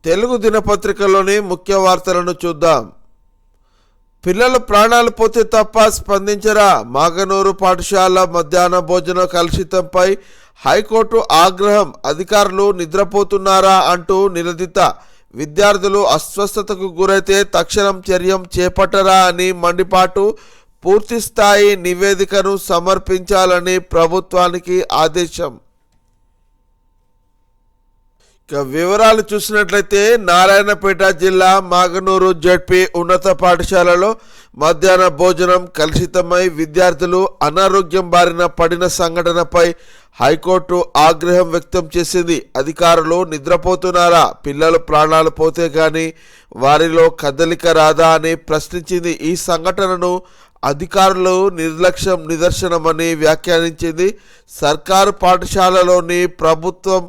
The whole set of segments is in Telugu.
తెలుగు దినపత్రికలోని ముఖ్య వార్తలను చూద్దాం. పిల్లలు ప్రాణాలు పోతే తప్ప స్పందించరా? మాగనూరు పాఠశాల మధ్యాహ్న భోజన కలుషితంపై హైకోర్టు ఆగ్రహం. అధికారులు నిద్రపోతున్నారా అంటూ నిలదీత. విద్యార్థులు అస్వస్థతకు గురైతే తక్షణం చర్య చేపట్టరా అని మండిపాటు. పూర్తిస్థాయి నివేదికను సమర్పించాలని ప్రభుత్వానికి ఆదేశం. వివరాలు చూసినట్లయితే నారాయణపేట జిల్లా మాగనూరు జెడ్పీ ఉన్నత పాఠశాలలో మధ్యాహ్న భోజనం కలుషితమై విద్యార్థులు అనారోగ్యం బారిన పడిన సంఘటనపై హైకోర్టు ఆగ్రహం వ్యక్తం చేసింది. అధికారులు నిద్రపోతున్నారా? పిల్లలు ప్రాణాలు పోతే కానీ వారిలో కదలిక రాదా అని ప్రశ్నించింది. ఈ సంఘటనను అధికారులు నిర్లక్ష్యం నిదర్శనమని వ్యాఖ్యానించింది. సర్కారు పాఠశాలలోని ప్రభుత్వం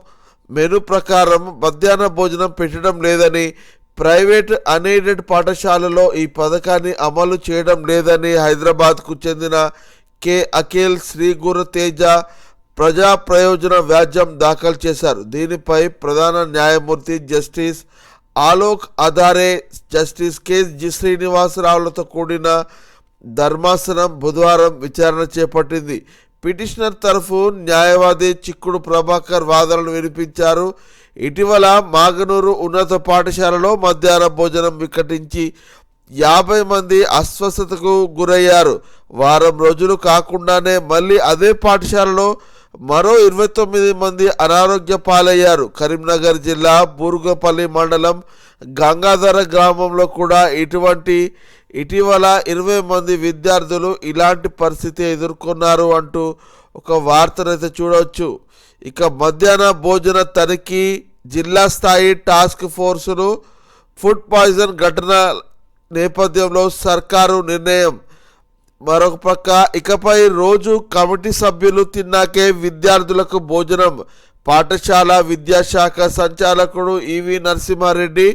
మెను ప్రకారం మధ్యాహ్న భోజనం పెట్టడం లేదని, ప్రైవేట్ అన్ఎయిడెడ్ పాఠశాలలో ఈ పథకాన్ని అమలు చేయడం లేదని హైదరాబాద్కు చెందిన కె అఖిల్, శ్రీ గురు తేజ ప్రజా ప్రయోజన వ్యాజ్యం దాఖలు చేశారు. దీనిపై ప్రధాన న్యాయమూర్తి జస్టిస్ ఆలోక్ అధారే, జస్టిస్ కె శ్రీనివాసరావులతో కూడిన ధర్మాసనం బుధవారం విచారణ చేపట్టింది. పిటిషనర్ తరఫు న్యాయవాది చిక్కుడు ప్రభాకర్ వాదనలు వినిపించారు. ఇటీవల మాగనూరు ఉన్నత పాఠశాలలో మధ్యాహ్న భోజనం వికటించి 50 మంది అస్వస్థతకు గురయ్యారు. వారం రోజులు కాకుండానే మళ్ళీ అదే పాఠశాలలో మరో 29 మంది అనారోగ్య పాలయ్యారు. కరీంనగర్ జిల్లా బూర్గపల్లి మండలం గంగాధర గ్రామంలో కూడా ఇటీవల 20 మంది విద్యార్థులు ఇలాంటి పరిస్థితి ఎదుర్కొన్నారు అంటూ ఒక వార్తనైతే చూడవచ్చు. ఇక మధ్యాహ్న భోజన తనిఖీ జిల్లా స్థాయి టాస్క్ ఫోర్సును ఫుడ్ పాయిజన్ ఘటన నేపథ్యంలో సర్కారు నిర్ణయం. మరొక పక్క ఇకపై రోజు కమిటీ సభ్యులు తిన్నాకే విద్యార్థులకు భోజనం. పాఠశాల విద్యాశాఖ సంచాలకుడు ఈవి నరసింహారెడ్డి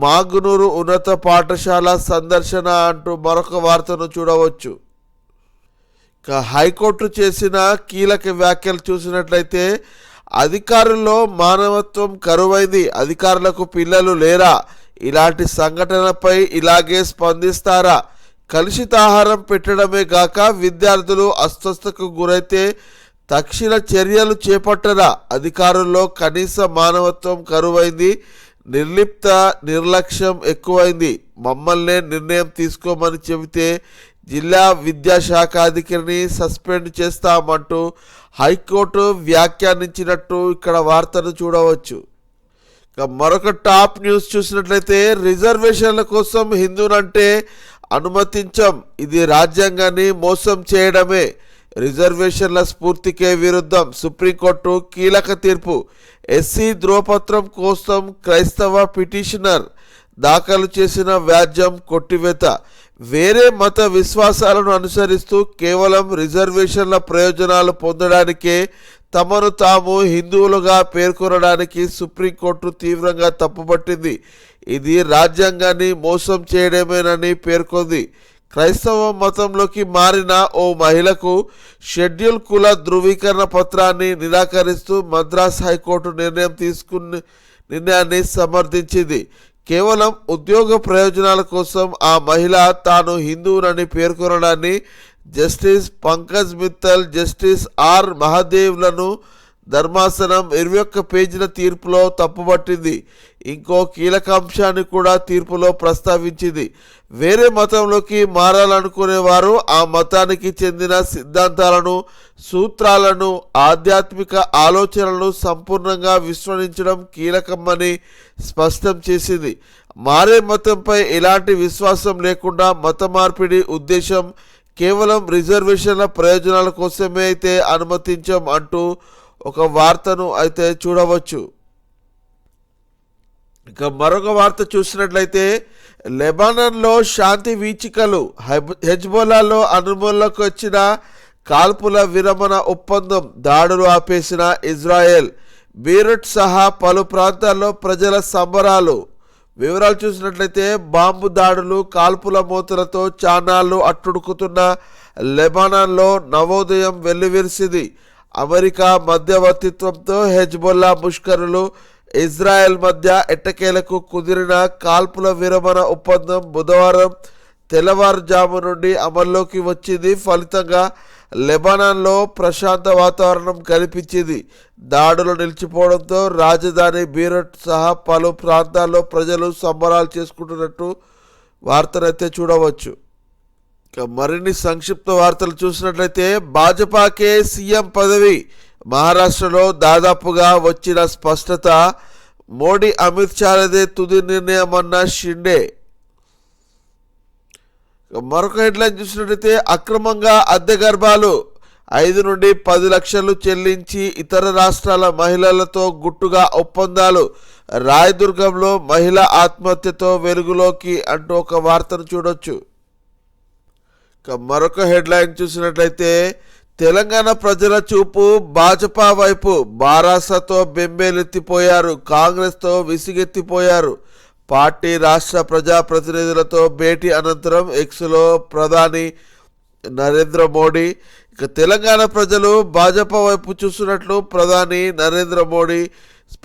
మాగనూరు ఉన్నత పాఠశాల సందర్శన అంటూ మరొక వార్తను చూడవచ్చు. హైకోర్టు చేసిన కీలక వ్యాఖ్యలు చూసినట్లయితే అధికారుల్లో మానవత్వం కరువైంది. అధికారులకు పిల్లలు లేరా? ఇలాంటి సంఘటనపై ఇలాగే స్పందిస్తారా? కలుషితాహారం పెట్టడమే గాక విద్యార్థులు అస్వస్థతకు గురైతే తక్షణ చర్యలు చేపట్టరా? అధికారుల్లో కనీస మానవత్వం కరువైంది. నిర్లక్ష్యం ఎక్కువైంది. మమ్మల్నే నిర్ణయం తీసుకోమని చెబితే జిల్లా విద్యాశాఖ అధికారిని సస్పెండ్ చేస్తామంటూ హైకోర్టు వ్యాఖ్యానించినట్టు ఇక్కడ వార్తను చూడవచ్చు. మరొక టాప్ న్యూస్ చూసినట్లయితే రిజర్వేషన్ల కోసం హిందూనంటే అనుమతించం, ఇది రాజ్యాంగాన్ని మోసం చేయడమే, రిజర్వేషన్ల స్ఫూర్తికే విరుద్ధం. సుప్రీంకోర్టు కీలక తీర్పు. ఎస్సీ ధ్రువపత్రం కోసం క్రైస్తవ పిటిషనర్ దాఖలు చేసిన వ్యాజ్యం కొట్టివేత. వేరే మత విశ్వాసాలను అనుసరిస్తూ కేవలం రిజర్వేషన్ల ప్రయోజనాలు పొందడానికే తమను తాము హిందువులుగా పేర్కొనడానికి సుప్రీంకోర్టు తీవ్రంగా తప్పుపట్టింది. ఇది రాజ్యాంగాన్ని మోసం చేయడమేనని పేర్కొంది. క్రైస్తవ మతంలోకి మారిన ఓ మహిళకు షెడ్యూల్ కుల ధృవీకరణ పత్రాన్ని నిరాకరిస్తూ మద్రాస్ హైకోర్టు నిర్ణయాన్ని సమర్థించింది. కేవలం ఉద్యోగ ప్రయోజనాల కోసం ఆ మహిళ తాను హిందువునని పేర్కొనడాన్ని justice Pankaj Mittal, justice R మహాదేవ్లను ధర్మాసనం 21 పేజీల తీర్పులో తప్పుపట్టింది. ఇంకో కీలక అంశాన్ని కూడా తీర్పులో ప్రస్తావించింది. వేరే మతంలోకి మారాలనుకునేవారు ఆ మతానికి చెందిన సిద్ధాంతాలను, సూత్రాలను, ఆధ్యాత్మిక ఆలోచనలను సంపూర్ణంగా విస్మరించడం కీలకమని స్పష్టం చేసింది. మారే మతంపై ఎలాంటి విశ్వాసం లేకుండా మత మార్పిడి ఉద్దేశం కేవలం రిజర్వేషన్ల ప్రయోజనాల కోసమే అయితే అనుమతించం అంటూ ఒక వార్తను అయితే చూడవచ్చు. ఇక మరొక వార్త చూసినట్లయితే లెబనాన్లో శాంతి వీచికలు. హెజ్బొల్లాలో అనుమతులకు వచ్చిన కాల్పుల విరమణ ఒప్పందం. దాడులు ఆపేసిన ఇజ్రాయెల్. బీరుట్ సహా పలు ప్రాంతాల్లో ప్రజల సంబరాలు. వివరాలు చూసినట్లయితే బాంబు దాడులు, కాల్పుల మూతలతో చానాళ్లు అట్టుడుకుతున్న లెబనాన్లో నవోదయం వెల్లివిరిసింది. అమెరికా మధ్యవర్తిత్వంతో హెజ్బొల్లా ముష్కరులు ఇజ్రాయెల్ మధ్య ఎట్టకేలకు కుదిరిన కాల్పుల విరమణ ఒప్పందం బుధవారం తెల్లవారుజాము నుండి అమల్లోకి వచ్చింది. ఫలితంగా లెబనాన్లో ప్రశాంత వాతావరణం కనిపించింది. దాడులు నిలిచిపోవడంతో రాజధాని బీరూట్ సహా పలు ప్రాంతాల్లో ప్రజలు సంబరాలు చేసుకుంటున్నట్టు వార్తనైతే చూడవచ్చు. మరిన్ని సంక్షిప్త వార్తలు చూసినట్లయితే భాజపాకే సీఎం పదవి, మహారాష్ట్రలో దాదాపుగా వచ్చిన స్పష్టత, మోడీ అమిత్ షాలదే తుది నిర్ణయమన్న షిండే. మరొక హెడ్లైన్ చూసినట్లయితే అక్రమంగా అద్దె గర్భాలు 5 నుండి 10 లక్షలు చెల్లించి ఇతర రాష్ట్రాల మహిళలతో గుట్టుగా ఒప్పందాలు, రాయదుర్గంలో మహిళ ఆత్మహత్యతో వెలుగులోకి అంటూ ఒక వార్తను చూడొచ్చు. మరొక హెడ్లైన్ చూసినట్లయితే తెలంగాణ ప్రజల చూపు భాజపా వైపు, బారాసతో బెంబేలెత్తిపోయారు, కాంగ్రెస్తో విసిగెత్తిపోయారు. పార్టీ రాష్ట్ర ప్రజాప్రతినిధులతో భేటీ అనంతరం ఎక్స్లో ప్రధాని నరేంద్ర మోడీ తెలంగాణ ప్రజలు భాజపా వైపు చూస్తున్నట్లు ప్రధాని నరేంద్ర మోడీ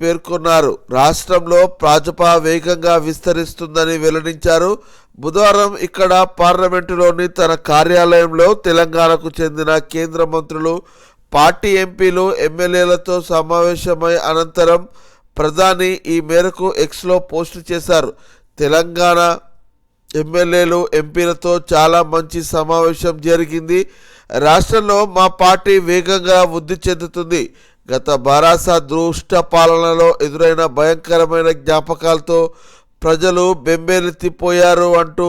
పేర్కొన్నారు. రాష్ట్రంలో భాజపా వేగంగా విస్తరిస్తుందని వెల్లడించారు. బుధవారం ఇక్కడ పార్లమెంటులోని తన కార్యాలయంలో తెలంగాణకు చెందిన కేంద్ర మంత్రులు, పార్టీ ఎంపీలు, ఎమ్మెల్యేలతో సమావేశమై అనంతరం ప్రధాని ఈ మేరకు ఎక్స్లో పోస్టు చేశారు. తెలంగాణ ఎమ్మెల్యేలు, ఎంపీలతో చాలా మంచి సమావేశం జరిగింది. రాష్ట్రంలో మా పార్టీ వేగంగా వృద్ధి చెందుతుంది. గత బారాస దుష్ట పాలనలో ఎదురైన భయంకరమైన జ్ఞాపకాలతో ప్రజలు బెంబేలెత్తిపోయారు అంటూ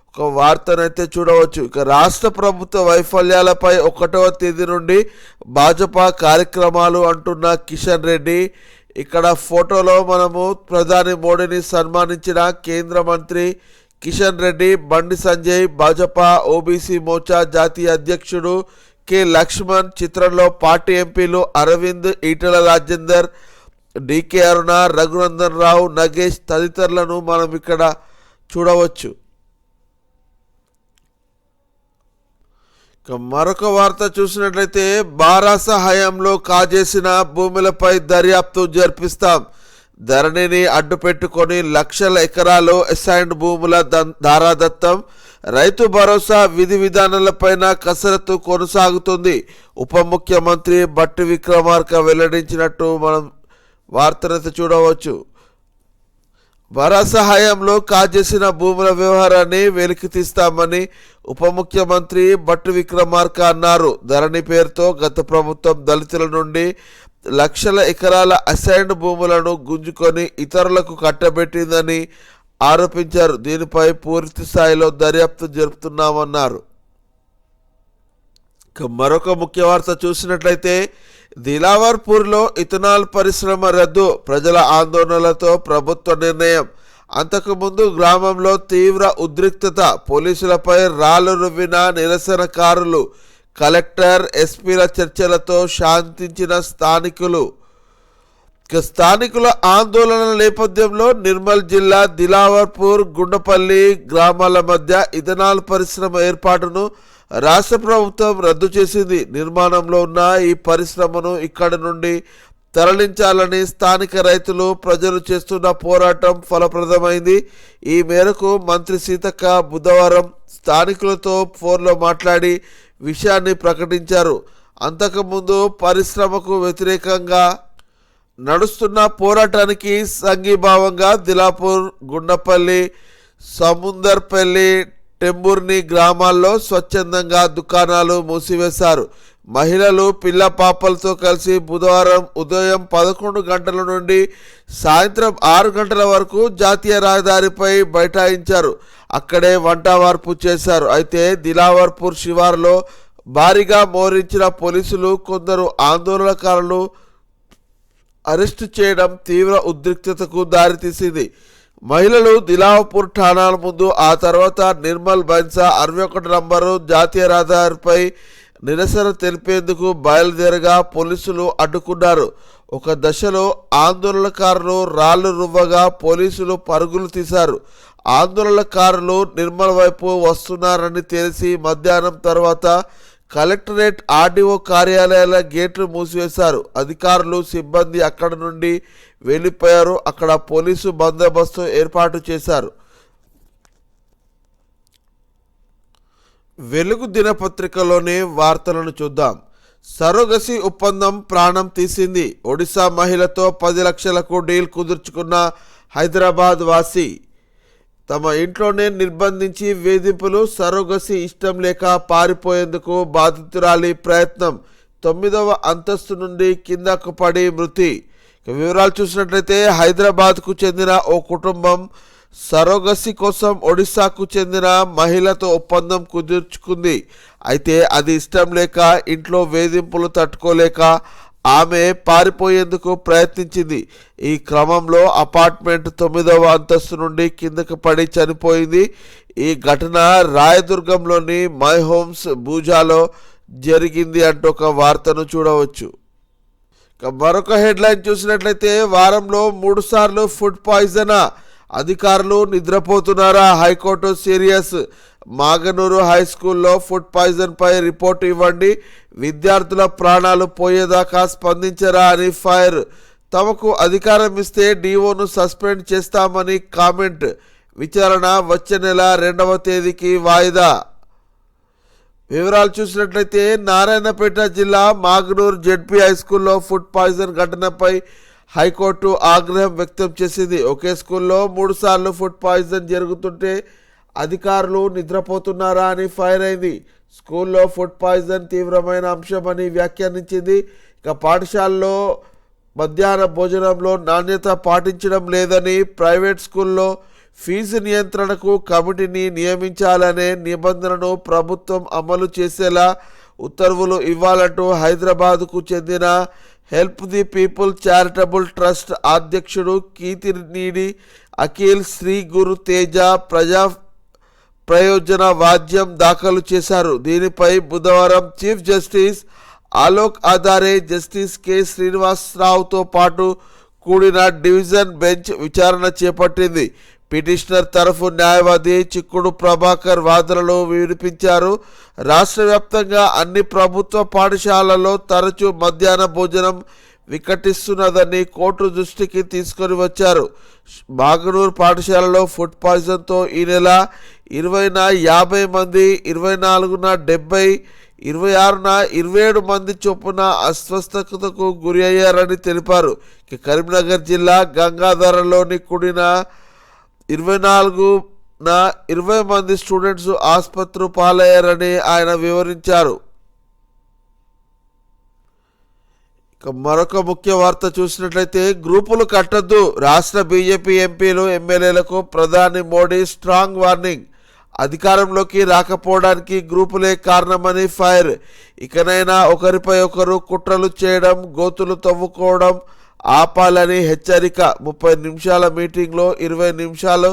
ఒక వార్తనైతే చూడవచ్చు. ఇక రాష్ట్ర ప్రభుత్వ వైఫల్యాలపై 1వ తేదీ నుండి భాజపా కార్యక్రమాలు అంటున్న కిషన్ రెడ్డి. ఇక్కడ ఫోటోలో మనము ప్రధాని మోడీని సన్మానించిన కేంద్ర మంత్రి కిషన్ రెడ్డి, బండి సంజయ్, భాజపా ఓబీసీ మోర్చా జాతీయ అధ్యక్షుడు కె లక్ష్మణ్, చిత్రంలో పార్టీ ఎంపీలు అరవింద్, ఈటెల రాజేందర్, డికే అరుణ, రఘునందన్ రావు, నగేష్ తదితరులను మనం ఇక్కడ చూడవచ్చు. మరొక వార్త చూసినట్లయితే బారాస హయాంలో కాజేసిన భూములపై దర్యాప్తు జరిపిస్తాం, ధరణిని అడ్డుపెట్టుకొని లక్షల ఎకరాలు అసైన్డ్ భూముల దారాదత్తం, రైతు భరోసా విధి విధానాలపైన కసరత్తు కొనసాగుతుంది. ఉప ముఖ్యమంత్రి బట్టి విక్రమార్క వెల్లడించినట్టు మనం వార్తనైతే చూడవచ్చు. భరోసా హయాంలో కాజేసిన భూముల వ్యవహారాన్ని వెలికి తీస్తామని ఉప ముఖ్యమంత్రి బట్టి విక్రమార్క అన్నారు. ధరణి పేరుతో గత ప్రభుత్వం దళితుల నుండి లక్షల ఎకరాల అసైన్డ్ భూములను గుంజుకొని ఇతరులకు కట్టబెట్టిందని ఆరోపించారు. దీనిపై పూర్తి స్థాయిలో దర్యాప్తు జరుపుతున్నామన్నారు. మరొక ముఖ్య వార్త చూసినట్లయితే దిలావర్పూర్లో ఇథనాల్ పరిశ్రమ రద్దు, ప్రజల ఆందోళనలతో ప్రభుత్వ నిర్ణయం. అంతకుముందు గ్రామంలో తీవ్ర ఉద్రిక్తత, పోలీసులపై రాళ్లు రువ్విన నిరసనకారులు, కలెక్టర్, ఎస్పీల చర్చలతో శాంతించిన స్థానికుల ఆందోళనల నేపథ్యంలో నిర్మల్ జిల్లా దిలావర్పూర్, గుండపల్లి గ్రామాల మధ్య ఇథనాల్ పరిశ్రమ ఏర్పాటును రాష్ట్ర ప్రభుత్వం రద్దు చేసింది. నిర్మాణంలో ఉన్న ఈ పరిశ్రమను ఇక్కడి నుండి తరలించాలని స్థానిక రైతులు, ప్రజలు చేస్తున్న పోరాటం ఫలప్రదమైంది. ఈ మేరకు మంత్రి సీతక్క బుధవారం స్థానికులతో ఫోన్లో మాట్లాడి విషయాన్ని ప్రకటించారు. అంతకుముందు పరిశ్రమకు వ్యతిరేకంగా నడుస్తున్న పోరాటానికి సంఘీభావంగా దిలాపూర్, గుండపల్లి, సముందర్పల్లి, టెంబూర్ని గ్రామాల్లో స్వచ్ఛందంగా దుకాణాలు మూసివేశారు. మహిళలు పిల్ల పాపలతో కలిసి బుధవారం ఉదయం 11 గంటల నుండి సాయంత్రం 6 గంటల వరకు జాతీయ రహదారిపై బైఠాయించారు. అక్కడే వంటవార్పు చేశారు. అయితే దిలావర్పూర్ శివారులో భారీగా మోహరించిన పోలీసులు కొందరు ఆందోళనకారులు అరెస్టు చేయడం తీవ్ర ఉద్రిక్తతకు దారితీసింది. మహిళలు దిలావర్పూర్ ఠాణాల ముందు, ఆ తర్వాత నిర్మల్ బైన్సా 61 నంబరు జాతీయ రహదారిపై నిరసన తెలిపేందుకు బయలుదేరగా పోలీసులు అడ్డుకున్నారు. ఒక దశలో ఆందోళనకారులు రాళ్లు రువ్వగా పోలీసులు పరుగులు తీశారు. ఆందోళనకారులు నిర్మల్ వైపు వస్తున్నారని తెలిసి మధ్యాహ్నం తర్వాత కలెక్టరేట్ ఆర్డీఓ కార్యాలయాల గేట్లు మూసివేశారు. అధికారులు సిబ్బంది అక్కడ నుండి వెళ్ళిపోయారు. అక్కడ పోలీసు బందోబస్తు ఏర్పాటు చేశారు. వెలుగు దినపత్రికలోని వార్తలను చూద్దాం. సరోగసి ఒప్పందం ప్రాణం తీసింది. ఒడిశా మహిళతో 10 లక్షలకు డీల్ కుదుర్చుకున్న హైదరాబాద్ వాసి. తమ ఇంట్లోనే నిర్బంధించి వేధింపులు. సరోగసి ఇష్టం లేక పారిపోయేందుకు బాధితురాలి ప్రయత్నం. 9వ అంతస్తు నుండి కిందకు పడి మృతి. వివరాలు చూసినట్లయితే హైదరాబాద్కు చెందిన ఓ కుటుంబం సరోగసి కోసం ఒడిశాకు చెందిన మహిళతో ఒప్పందం కుదుర్చుకుంది. అయితే అది ఇష్టం లేక, ఇంట్లో వేధింపులు తట్టుకోలేక ఆమె పారిపోయేందుకు ప్రయత్నించింది. ఈ క్రమంలో అపార్ట్మెంట్ 9వ అంతస్తు నుండి కిందకు పడి చనిపోయింది. ఈ ఘటన రాయదుర్గంలోని మై హోమ్స్ భూజాలో జరిగింది అంటూ ఒక వార్తను చూడవచ్చు. మరొక హెడ్లైన్ చూసినట్లయితే వారంలో 3 సార్లు ఫుడ్ పాయిజనా, అధికారులు నిద్రపోతున్నారా? High court serious. మాగనూరు హై స్కూల్లో ఫుడ్ పాయిజన్ పై రిపోర్టు ఇవ్వండి, విద్యార్థుల ప్రాణాలు పోయేదాకా స్పందించరా అని ఫైర్. తమకు అధికారం ఇస్తే డీఓను సస్పెండ్ చేస్తామని కామెంట్. విచారణ వచ్చే నెల 2వ తేదీకి వాయిదా. వివరాలు చూసినట్లయితే నారాయణపేట జిల్లా మాగనూరు జెడ్పీ హై స్కూల్లో ఫుడ్ పాయిజన్ ఘటనపై హైకోర్టు ఆగ్రహం వ్యక్తం చేసింది. ఒకే స్కూల్లో 3 సార్లు ఫుడ్ పాయిజన్ జరుగుతుంటే అధికారులు నిద్రపోతున్నారా అని ఫైర్ అయింది. స్కూల్లో ఫుడ్ పాయిజన్ తీవ్రమైన అంశమని వ్యాఖ్యానించింది. ఇక పాఠశాలలో మధ్యాహ్న భోజనంలో నాణ్యత పాటించడం లేదని, ప్రైవేట్ స్కూల్లో ఫీజు నియంత్రణకు కమిటీని నియమించాలనే నిబంధనను ప్రభుత్వం అమలు చేసేలా ఉత్తర్వులు ఇవ్వాలంటూ హైదరాబాద్కు చెందిన help the people charitable trust అధ్యక్షుడు కీర్తినీడి అఖిల్ శ్రీ గురు తేజ ప్రజా ప్రయోజన వాద్యం దాఖలు చేశారు. దీనిపై బుధవారం చీఫ్ జస్టిస్ ఆలోక్ ఆధారే, జస్టిస్ కె శ్రీనివాసరావుతో పాటు కూడిన డివిజన్ బెంచ్ విచారణ చేపట్టింది. పిటిషనర్ తరఫు న్యాయవాది చిక్కుడు ప్రభాకర్ వాదనలు వినిపించారు. రాష్ట్ర వ్యాప్తంగా అన్ని ప్రభుత్వ పాఠశాలల్లో తరచూ మధ్యాహ్న భోజనం వికటిస్తున్నదని కోర్టు దృష్టికి తీసుకొని వచ్చారు. మాగనూరు పాఠశాలలో ఫుడ్ పాయిజన్తో ఈ నెల 20న 50 మంది, 24న 70, 26న 27 మంది చొప్పున అస్వస్థతకు గురి అయ్యారని తెలిపారు. కరీంనగర్ జిల్లా గంగాధరలోని కూడిన 24న 20 మంది స్టూడెంట్స్ ఆసుపత్రి పాలయ్యారని ఆయన వివరించారు. మరొక ముఖ్య వార్త చూసినట్లయితే గ్రూపులు కట్టొద్దు, రాష్ట్ర బీజేపీ ఎంపీలు ఎమ్మెల్యేలకు ప్రధాని మోడీ స్ట్రాంగ్ వార్నింగ్. అధికారంలోకి రాకపోవడానికి గ్రూపులే కారణమని ఫైర్. ఇకనైనా ఒకరిపై ఒకరు కుట్రలు చేయడం, గోతులు తవ్వుకోవడం ఆపాలని హెచ్చరిక. 30 నిమిషాల మీటింగ్లో 20 నిమిషాలు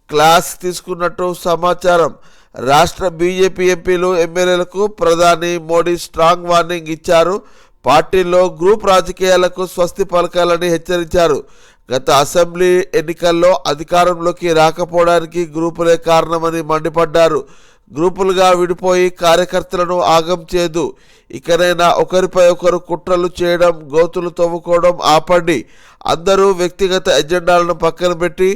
క్లాస్ తీసుకున్నట్టు సమాచారం. రాష్ట్ర బీజేపీ ఎంపీలు ఎమ్మెల్యేలకు ప్రధాని మోడీ స్ట్రాంగ్ వార్నింగ్ ఇచ్చారు. పార్టీల్లో గ్రూప్ రాజకీయాలకు స్వస్తి పలకాలని హెచ్చరించారు. గత అసెంబ్లీ ఎన్నికల్లో అధికారంలోకి రాకపోవడానికి గ్రూపులే కారణమని మండిపడ్డారు. గ్రూపులుగా విడిపోయి కార్యకర్తలను ఆగం చేయదు. ఇకనైనా ఒకరిపై ఒకరు కుట్రలు చేయడం, గోతులు తవ్వుకోవడం ఆపండి. అందరూ వ్యక్తిగత ఎజెండాలను పక్కన పెట్టి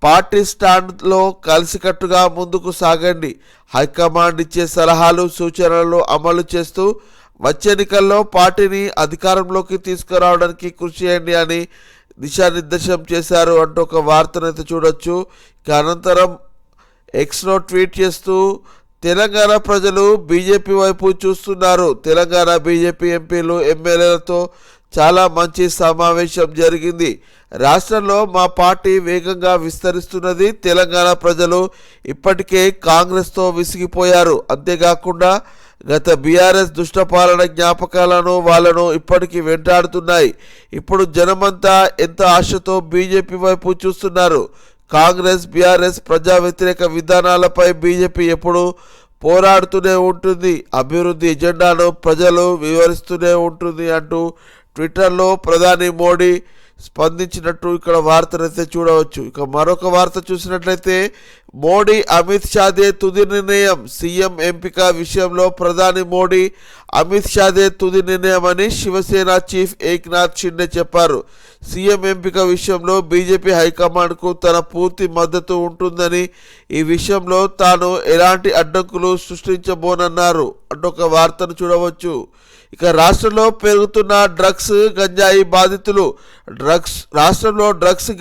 పార్టీ స్టాండ్లో కలిసికట్టుగా ముందుకు సాగండి. హైకమాండ్ ఇచ్చే సలహాలు, సూచనలను అమలు చేస్తూ వచ్చే ఎన్నికల్లో పార్టీని అధికారంలోకి తీసుకురావడానికి కృషి చేయండి అని దిశానిర్దేశం చేశారు అంటూ ఒక వార్తనైతే చూడొచ్చు. అనంతరం ఎక్స్లో ట్వీట్ చేస్తూ తెలంగాణ ప్రజలు బీజేపీ వైపు చూస్తున్నారు. తెలంగాణ బీజేపీ ఎంపీలు ఎమ్మెల్యేలతో చాలా మంచి సమావేశం జరిగింది. రాష్ట్రంలో మా పార్టీ వేగంగా విస్తరిస్తున్నది. తెలంగాణ ప్రజలు ఇప్పటికే కాంగ్రెస్తో విసిగిపోయారు. అంతేకాకుండా గత బీఆర్ఎస్ దుష్టపాలన జ్ఞాపకాలను వాళ్ళను ఇప్పటికీ వెంటాడుతున్నాయి. ఇప్పుడు జనమంతా ఎంత ఆశతో బీజేపీ వైపు చూస్తున్నారు. కాంగ్రెస్, బీఆర్ఎస్ ప్రజా వ్యతిరేక విధానాలపై బీజేపీ ఎప్పుడు పోరాడుతూనే ఉంటుంది. అభివృద్ధి ఎజెండాను ప్రజలు వివరిస్తూనే ఉంటుంది అంటూ ట్విట్టర్లో ప్రధాని మోడీ స్పందించినట్టు ఇక్కడ వార్తనైతే చూడవచ్చు. ఇక మరొక వార్త చూసినట్లయితే మోడీ అమిత్ షాదే తుది నిర్ణయం, సీఎం ఎంపిక విషయంలో ప్రధాని మోడీ అమిత్ షాదే తుది నిర్ణయం అని శివసేన చీఫ్ ఏక్నాథ్ షిండే చెప్పారు. సీఎం ఎంపిక విషయంలో బీజేపీ హైకమాండ్కు తన పూర్తి మద్దతు ఉంటుందని, ఈ విషయంలో తాను ఎలాంటి అడ్డంకులు సృష్టించబోనన్నారు అంటూ ఒక వార్తను చూడవచ్చు. ఇక రాష్ట్రంలో పెరుగుతున్న గంజాయి బాధితులు రాష్ట్రంలో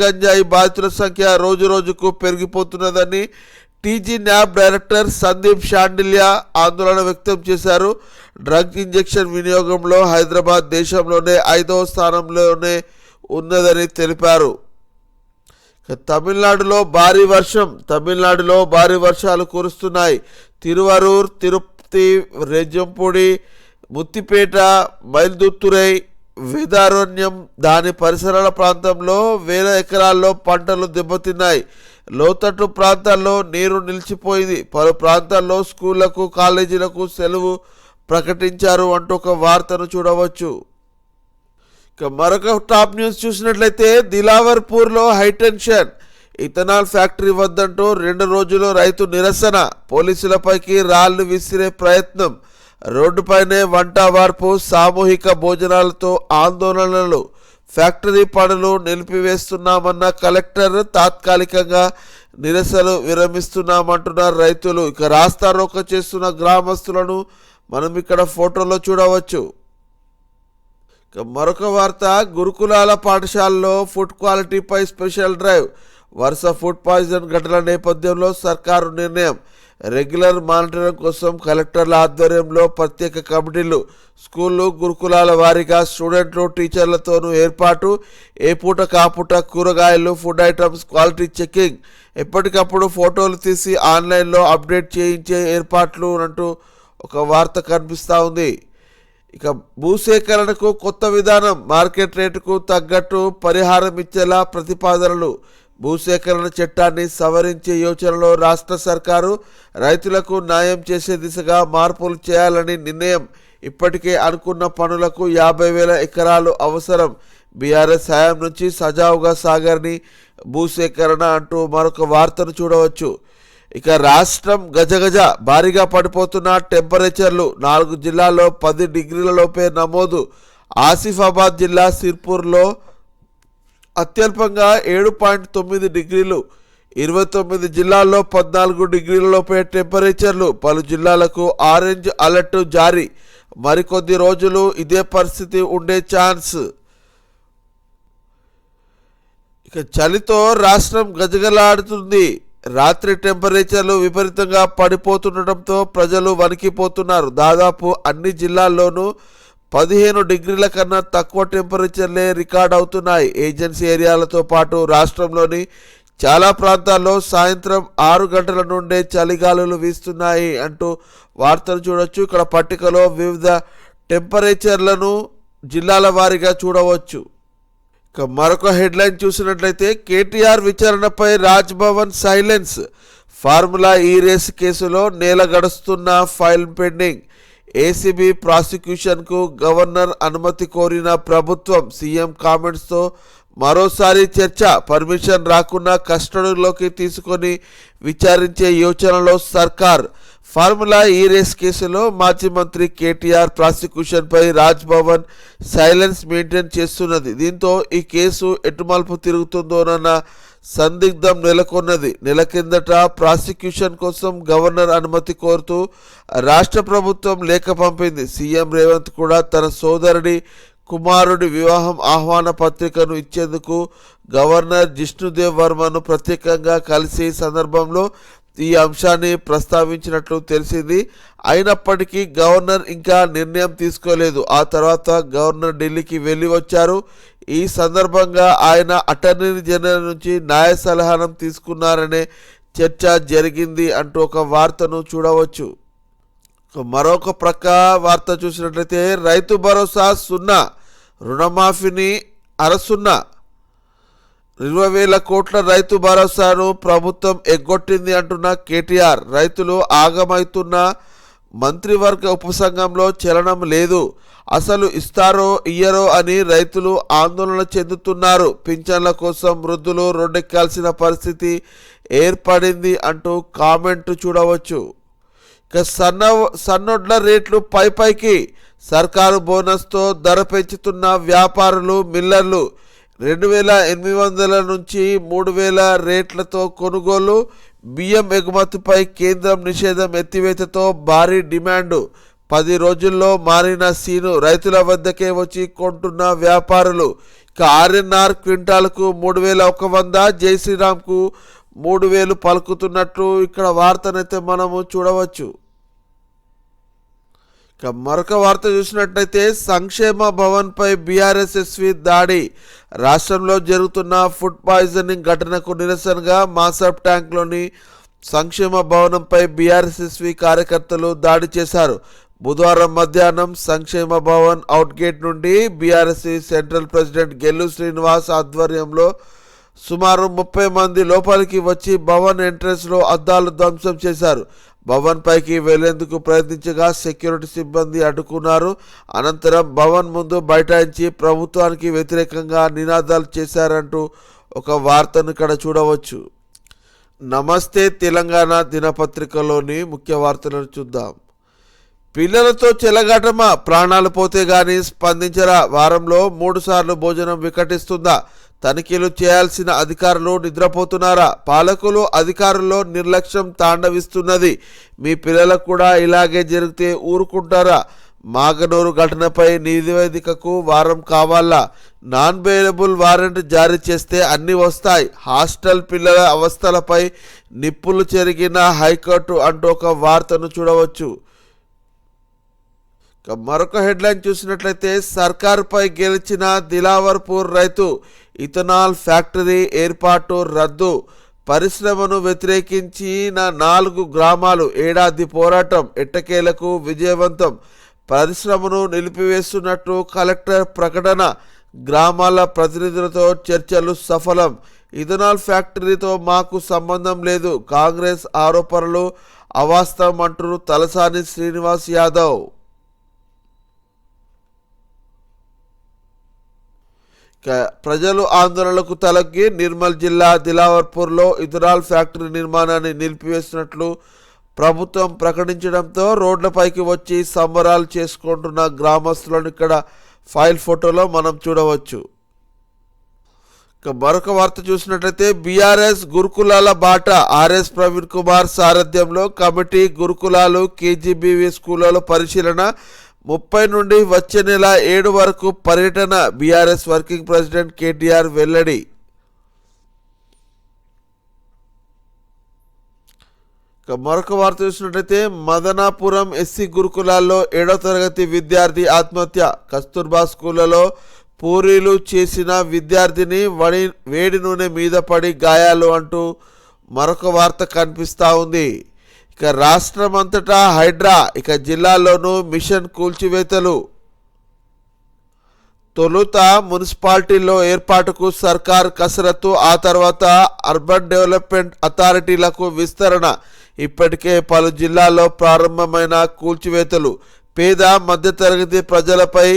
గంజాయి బాధితుల సంఖ్య రోజు రోజుకు పెరిగిపోతున్నదని TG NAB director Sandeep Shandilya ఆందోళన వ్యక్తం చేశారు. డ్రగ్ ఇంజెక్షన్ వినియోగంలో హైదరాబాద్ దేశంలోనే 5వ స్థానంలోనే ఉన్నదని తెలిపారు. తమిళనాడులో భారీ వర్షాలు కురుస్తున్నాయి. తిరువరూర్, తిరుపతి, రెజంపొడి, ముత్తిపేట, మైల్దుత్తురై, వేదారణ్యం దాని పరిసరాల ప్రాంతంలో వేల ఎకరాల్లో పంటలు దెబ్బతిన్నాయి. లోతట్టు ప్రాంతాల్లో నీరు నిలిచిపోయింది. పలు ప్రాంతాల్లో స్కూళ్లకు, కాలేజీలకు సెలవు ప్రకటించారు అంటూ ఒక వార్తను చూడవచ్చు. ఇక మరొక టాప్ న్యూస్ చూసినట్లయితే దిలావర్పూర్లో హైటెన్షన్, ఇథనాల్ ఫ్యాక్టరీ వద్దంటూ 2 రోజులు రైతు నిరసన, పోలీసులపైకి రాళ్లు విసిరే ప్రయత్నం, రోడ్డుపైనే వంట వార్పు, సామూహిక భోజనాలతో ఆందోళనలు, ఫ్యాక్టరీ పనులు నిలిపివేస్తున్నామన్న కలెక్టర్, తాత్కాలికంగా నిరసనలు విరమిస్తున్నామంటున్నారు రైతులు. ఇక రాస్తారోకో చేస్తున్న గ్రామస్తులను మనం ఇక్కడ ఫోటోలో చూడవచ్చు. మరొక వార్త, గురుకులాల పాఠశాలలో ఫుడ్ క్వాలిటీపై స్పెషల్ డ్రైవ్, వరుస ఫుడ్ పాయిజన్ ఘటనల నేపథ్యంలో సర్కారు నిర్ణయం, రెగ్యులర్ మానిటరింగ్ కోసం కలెక్టర్ల ఆధ్వర్యంలో ప్రత్యేక కమిటీలు, స్కూళ్ళు, గురుకులాల వారీగా స్టూడెంట్లు, టీచర్లతోనూ ఏర్పాటు, ఏ పూట కాపూట కూరగాయలు, ఫుడ్ ఐటమ్స్ క్వాలిటీ చెకింగ్, ఎప్పటికప్పుడు ఫోటోలు తీసి ఆన్లైన్లో అప్డేట్ చేయించే ఏర్పాట్లు అంటూ ఒక వార్త కనిపిస్తూ ఉంది. ఇక భూసేకరణకు కొత్త విధానం, మార్కెట్ రేటుకు తగ్గట్టు పరిహారం ఇచ్చేలా ప్రతిపాదనలు, భూసేకరణ చట్టాన్ని సవరించే యోచనలో రాష్ట్ర సర్కారు, రైతులకు న్యాయం చేసే దిశగా మార్పులు చేయాలని నిర్ణయం, ఇప్పటికే అనుకున్న పనులకు 50,000 ఎకరాలు అవసరం, బీఆర్ఎస్ హయాం నుంచి సజావుగా సాగర్ని భూసేకరణ అంటూ మరొక వార్తను చూడవచ్చు. ఇక రాష్ట్రం గజగజ భారీగా పడిపోతున్న టెంపరేచర్లు, 4 జిల్లాల్లో 10 డిగ్రీల లోపే నమోదు, ఆసిఫాబాద్ జిల్లా సిర్పూర్లో అత్యల్పంగా 7.9 డిగ్రీలు, 29 జిల్లాల్లో 14 డిగ్రీల లోపే టెంపరేచర్లు, పలు జిల్లాలకు ఆరెంజ్ అలర్ట్ జారీ, మరికొద్ది రోజులు ఇదే పరిస్థితి ఉండే ఛాన్స్. ఇక చలితో రాష్ట్రం గజగలాడుతుంది. రాత్రి టెంపరేచర్లు విపరీతంగా పడిపోతుండటంతో ప్రజలు వణికిపోతున్నారు. దాదాపు అన్ని జిల్లాల్లోనూ 15 డిగ్రీల కన్నా తక్కువ టెంపరేచర్లే రికార్డ్ అవుతున్నాయి. ఏజెన్సీ ఏరియాలతో పాటు రాష్ట్రంలోని చాలా ప్రాంతాల్లో సాయంత్రం 6 గంటల నుండే చలిగాలులు వీస్తున్నాయి అంటూ వార్తలు చూడవచ్చు. ఇక్కడ పట్టికలో వివిధ టెంపరేచర్లను జిల్లాల వారీగా చూడవచ్చు. ఇక మరొక హెడ్లైన్ చూసినట్లయితే కేటీఆర్ విచారణపై రాజ్భవన్ సైలెన్స్, ఫార్ములా ఈ రేసు కేసులో నెల గడుస్తున్న ఫైల్ పెండింగ్, ఏసీబీ ప్రాసిక్యూషన్కు గవర్నర్ అనుమతి కోరిన ప్రభుత్వం, సీఎం కామెంట్స్తో మరోసారి చర్చ, పర్మిషన్ రాకుండా కస్టడీలోకి తీసుకొని విచారించే యోచనలో సర్కార్, ఫార్ములా ఈ రేస్ కేసులో మాజీ మంత్రి కేటీఆర్ ప్రాసిక్యూషన్పై రాజ్భవన్ సైలెన్స్ మెయింటైన్ చేస్తున్నది. దీంతో ఈ కేసు ఎటుమలుపు తిరుగుతుందోనన్న సందిగ్ధం నెలకొన్నది. నెల కిందట ప్రాసిక్యూషన్ కోసం గవర్నర్ అనుమతి కోరుతూ రాష్ట్ర ప్రభుత్వం లేఖ పంపింది. సీఎం రేవంత్ కూడా తన సోదరుడి కుమారుడి వివాహం ఆహ్వాన పత్రికను ఇచ్చేందుకు గవర్నర్ జిష్ణుదేవ్ వర్మను ప్రత్యేకంగా కలిసి సందర్భంలో ఈ అంశాన్ని ప్రస్తావించినట్లు తెలిసింది. అయినప్పటికీ గవర్నర్ ఇంకా నిర్ణయం తీసుకోలేదు. ఆ తర్వాత గవర్నర్ ఢిల్లీకి వెళ్ళి వచ్చారు. ఈ సందర్భంగా ఆయన అటార్నీ జనరల్ నుంచి న్యాయ సలహానం తీసుకున్నారనే చర్చ జరిగింది అంటూ ఒక వార్తను చూడవచ్చు. మరొక ప్రక్క వార్త చూసినట్లయితే రైతు భరోసా 0, రుణమాఫీని అరసున్నా, 20,000 కోట్ల రైతు భరోసాను ప్రభుత్వం ఎగ్గొట్టింది అంటున్న కేటీఆర్, రైతులు ఆగమవుతున్న మంత్రివర్గ ఉపసంఘంలో చలనం లేదు. అసలు ఇస్తారో ఇయ్యరో అని రైతులు ఆందోళన చెందుతున్నారు. పింఛన్ల కోసం వృద్ధులు రోడ్డెక్కాల్సిన పరిస్థితి ఏర్పడింది అంటూ కామెంట్ చూడవచ్చు. ఇక సన్నొడ్ల రేట్లు పైకి. సర్కారు బోనస్తో ధర పెంచుతున్న వ్యాపారులు, మిల్లర్లు. 2,800 నుంచి 3,000 రేట్లతో కొనుగోలు. బియ్యం ఎగుమతిపై కేంద్రం నిషేధం ఎత్తివేతతో భారీ డిమాండు. 10 రోజుల్లో మారిన సీను. రైతుల వద్దకే వచ్చి కొంటున్న వ్యాపారులు. ఇక ఆర్ఎన్ఆర్ క్వింటాల్కు 3,100, జై శ్రీరామ్కు 3,000 పలుకుతున్నట్లు ఇక్కడ వార్తనైతే మనము చూడవచ్చు. ఇక మరొక వార్త చూసినట్లయితే సంక్షేమ భవన్పై బీఆర్ఎస్ఎస్వి దాడి. రాష్ట్రంలో జరుగుతున్న ఫుడ్ పాయిజనింగ్ ఘటనకు నిరసనగా మాసబ్ ట్యాంక్లోని సంక్షేమ భవనంపై బీఆర్ఎస్ఎస్వి కార్యకర్తలు దాడి చేశారు. బుధవారం మధ్యాహ్నం సంక్షేమ భవన్ అవుట్గేట్ నుండి BRSV central president Gellu Srinivas ఆధ్వర్యంలో సుమారు 30 మంది లోపలికి వచ్చి భవన్ ఎంట్రన్స్లో అద్దాలు ధ్వంసం చేశారు. భవన్ పైకి వెళ్లేందుకు ప్రయత్నించగా సెక్యూరిటీ సిబ్బంది అడ్డుకున్నారు. అనంతరం భవన్ ముందు బైఠాయించి ప్రభుత్వానికి వ్యతిరేకంగా నినాదాలు చేశారంటూ ఒక వార్తను ఇక్కడ చూడవచ్చు. నమస్తే తెలంగాణ దినపత్రికలోని ముఖ్య వార్తలను చూద్దాం. పిల్లలతో చెలగాటమా, ప్రాణాలు పోతే గానీ స్పందించరా, వారంలో 3 సార్లు భోజనం వికటిస్తుందా, తనిఖీలు చేయాల్సిన అధికారులు నిద్రపోతున్నారా, పాలకులు అధికారుల్లో నిర్లక్ష్యం తాండవిస్తున్నది, మీ పిల్లలకు కూడా ఇలాగే జరిగితే ఊరుకుంటారా, మాగనూరు ఘటనపై నివేదికకు వారం కావాలా, నాన్ బెయిలబుల్ వారెంట్ జారీ చేస్తే అన్నీ వస్తాయి, హాస్టల్ పిల్లల అవస్థలపై నిప్పులు చెరిగిన హైకోర్టు అంటూ ఒక వార్తను చూడవచ్చు. మరొక హెడ్లైన్ చూసినట్లయితే సర్కారుపై గెలిచిన దిలావర్పూర్ రైతు, ఇథనాల్ ఫ్యాక్టరీ ఏర్పాటు రద్దు, పరిశ్రమను వ్యతిరేకించిన 4 గ్రామాలు, ఏడాది పోరాటం ఎట్టకేలకు విజయవంతం, పరిశ్రమను నిలిపివేస్తున్నట్టు కలెక్టర్ ప్రకటన, గ్రామాల ప్రతినిధులతో చర్చలు సఫలం, ఇథనాల్ ఫ్యాక్టరీతో మాకు సంబంధం లేదు, కాంగ్రెస్ ఆరోపణలు అవాస్తవం అంటూ తలసాని శ్రీనివాస్ యాదవ్. ప్రజలు ఆందోళనకు తలగ్గి నిర్మల్ జిల్లా దిలావర్పూర్లో ఇథనాల్ ఫ్యాక్టరీ నిర్మాణాన్ని నిలిపివేసినట్లు ప్రభుత్వం ప్రకటించడంతో రోడ్లపైకి వచ్చి సంబరాలు చేసుకుంటున్న గ్రామస్తులను ఇక్కడ ఫైల్ ఫోటోలో మనం చూడవచ్చు. మరొక వార్త చూసినట్లయితే బీఆర్ఎస్ గురుకులాల బాట, ఆర్ఎస్ ప్రవీణ్ కుమార్ సారథ్యంలో కమిటీ గురుకులాలు కేజీబీవీ స్కూళ్లలో పరిశీలన, 30 నుండి వచ్చే నెల 7 వరకు పర్యటన, బీఆర్ఎస్ వర్కింగ్ ప్రెసిడెంట్ కేటీఆర్ వెల్లడి. మరొక వార్త చూసినట్లయితే మదనాపురం ఎస్సీ గురుకులాల్లో 7వ తరగతి విద్యార్థి ఆత్మహత్య, కస్తూర్బా స్కూళ్లలో పూరీలు చేసిన విద్యార్థిని వేడి నూనె మీద పడి గాయాలు అంటూ మరొక వార్త కనిపిస్తూ ఉంది. ఇక రాష్ట్రం అంతటా హైడ్రా, ఇక జిల్లాల్లోనూ మిషన్ కూల్చివేతలు, తొలుత మున్సిపాలిటీల్లో ఏర్పాటుకు సర్కార్ కసరత్తు, ఆ తర్వాత అర్బన్ డెవలప్మెంట్ అథారిటీలకు విస్తరణ, ఇప్పటికే పలు జిల్లాల్లో ప్రారంభమైన కూల్చివేతలు, పేద మధ్యతరగతి ప్రజలపై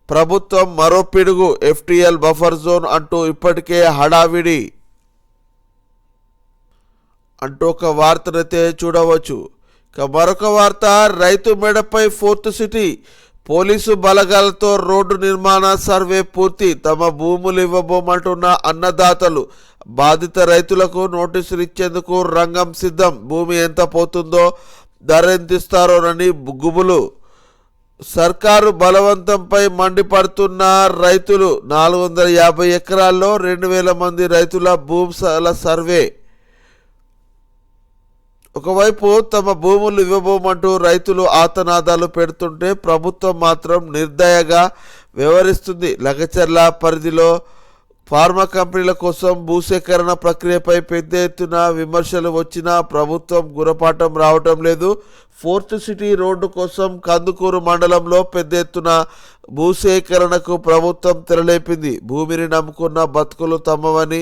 ప్రభుత్వం మరో పిడుగు, ఎఫ్టీఎల్ బఫర్ జోన్ అంటూ ఇప్పటికే హడావిడి అంటూ ఒక వార్తనైతే చూడవచ్చు. ఇక మరొక వార్త రైతు మెడపై 4th సిటీ, పోలీసు బలగాలతో రోడ్డు నిర్మాణ సర్వే పూర్తి, తమ భూములు ఇవ్వబోమంటున్న అన్నదాతలు, బాధిత రైతులకు నోటీసులు ఇచ్చేందుకు రంగం సిద్ధం, భూమి ఎంత పోతుందో ధర ఎంత ఇస్తారోనని గుబులు, సర్కారు బలవంతంపై మండిపడుతున్న రైతులు, 450 ఎకరాల్లో 2,000 మంది రైతుల భూముల సర్వే. ఒకవైపు తమ భూములు ఇవ్వబోమంటూ రైతులు ఆతనాదాలు పెడుతుంటే ప్రభుత్వం మాత్రం నిర్దయగా వ్యవహరిస్తుంది. లగచర్ల పరిధిలో ఫార్మా కంపెనీల కోసం భూసేకరణ ప్రక్రియపై పెద్ద ఎత్తున విమర్శలు వచ్చినా ప్రభుత్వం గురపాఠం రావటం లేదు. 4th సిటీ రోడ్డు కోసం కందుకూరు మండలంలో పెద్ద ఎత్తున భూసేకరణకు ప్రభుత్వం తెరలేపింది. భూమిని నమ్ముకున్న బతుకులు తమ్మవని,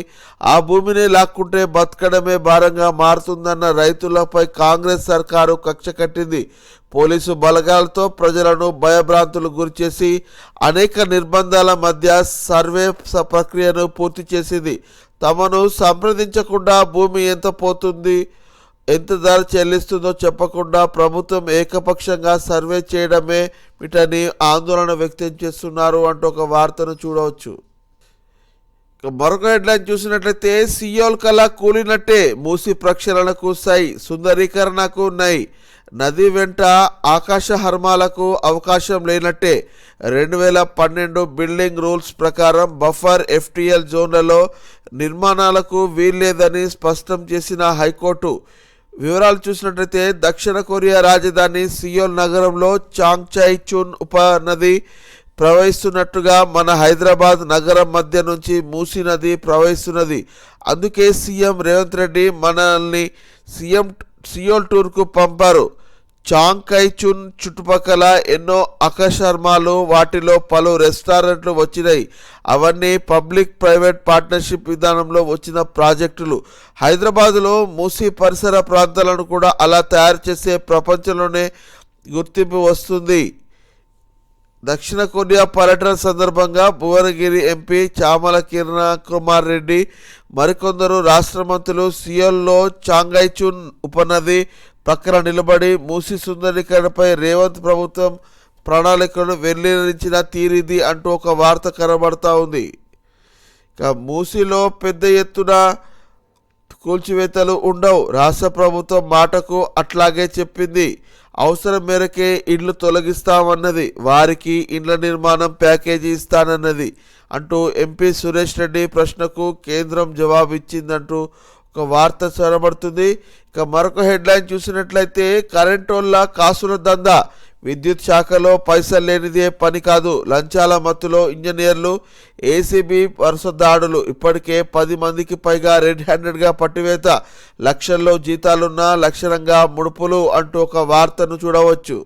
ఆ భూమిని లాక్కుంటే బతకడమే భారంగా మారుతుందన్న రైతులపై కాంగ్రెస్ సర్కారు కక్ష కట్టింది. పోలీసు బలగాలతో ప్రజలను భయభ్రాంతులు గురిచేసి అనేక నిర్బంధాల మధ్య సర్వే ప్రక్రియను పూర్తి చేసింది. తమను సంప్రదించకుండా భూమి ఎంత పోతుంది, ఎంత ధర చెల్లిస్తుందో చెప్పకుండా ప్రభుత్వం ఏకపక్షంగా సర్వే చేయడమే వీటని ఆందోళన వ్యక్తం చేస్తున్నారు అంటూ ఒక వార్తను చూడవచ్చు. మరొక హెడ్లైన్ చూసినట్లయితే సియోల్ కళ కూలినట్టే, మూసి ప్రక్షాళనకు సై, సుందరీకరణకు నై, నది వెంట ఆకాశ హర్మాలకు అవకాశం లేనట్టే. 2012 బిల్డింగ్ రూల్స్ ప్రకారం బఫర్ FTL జోన్లలో నిర్మాణాలకు వీల్లేదని స్పష్టం చేసిన హైకోర్టు. వివరాలు చూసినట్లయితే దక్షిణ కొరియా రాజధాని సియోల్ నగరంలో చాంగ్చై చున్ ఉపనది ప్రవహిస్తున్నట్టుగా మన హైదరాబాద్ నగరం మధ్య నుంచి మూసీ నది ప్రవహిస్తున్నది. అందుకే సీఎం రేవంత్ రెడ్డి మనల్ని సియోల్ టూర్కు పంపారు. చాంగ్చై చున్ చుట్టుపక్కల ఎన్నో ఆకాశర్మాలు, వాటిలో పలు రెస్టారెంట్లు వచ్చినాయి. అవన్నీ పబ్లిక్ ప్రైవేట్ పార్ట్నర్షిప్ విధానంలో వచ్చిన ప్రాజెక్టులు. హైదరాబాదులో మూసీ పరిసర ప్రాంతాలను కూడా అలా తయారు చేసే ప్రపంచంలోనే గుర్తింపు వస్తుంది. దక్షిణ కొరియా పర్యటన సందర్భంగా భువనగిరి ఎంపీ చామల కిరణ్ కుమార్ రెడ్డి మరికొందరు రాష్ట్ర మంత్రులు సియోల్లో చాంగ్చై చున్ ఉపనది పక్కన నిలబడి మూసీ సుందరీకరణపై రేవంత్ ప్రభుత్వం ప్రణాళికలను వెల్లడించిన తీరిది అంటూ ఒక వార్త కనబడతా ఉంది. ఇక మూసీలో పెద్ద ఎత్తున కూల్చివేతలు ఉండవు. రాష్ట్ర ప్రభుత్వం మాటకు అట్లాగే చెప్పింది. అవసరం మేరకే ఇండ్లు తొలగిస్తామన్నది, వారికి ఇండ్ల నిర్మాణం ప్యాకేజీ ఇస్తానన్నది అంటూ ఎంపీ సురేష్ రెడ్డి ప్రశ్నకు కేంద్రం జవాబు ఇచ్చిందంటూ ఒక వార్త చొరబడుతుంది. ఇక మరొక హెడ్లైన్ చూసినట్లయితే కరెంటోళ్ళ కాసుల దందా, విద్యుత్ శాఖలో పైసలు లేనిదే పని కాదు, లంచాల మత్తులో ఇంజనీర్లు, ఏసీబీ వరుస దాడులు, ఇప్పటికే 10 మందికి పైగా రెడ్ హ్యాండెడ్గా పట్టివేత, లక్షల్లో జీతాలున్న లక్షణంగా ముడుపులు అంటూ ఒక వార్తను చూడవచ్చు.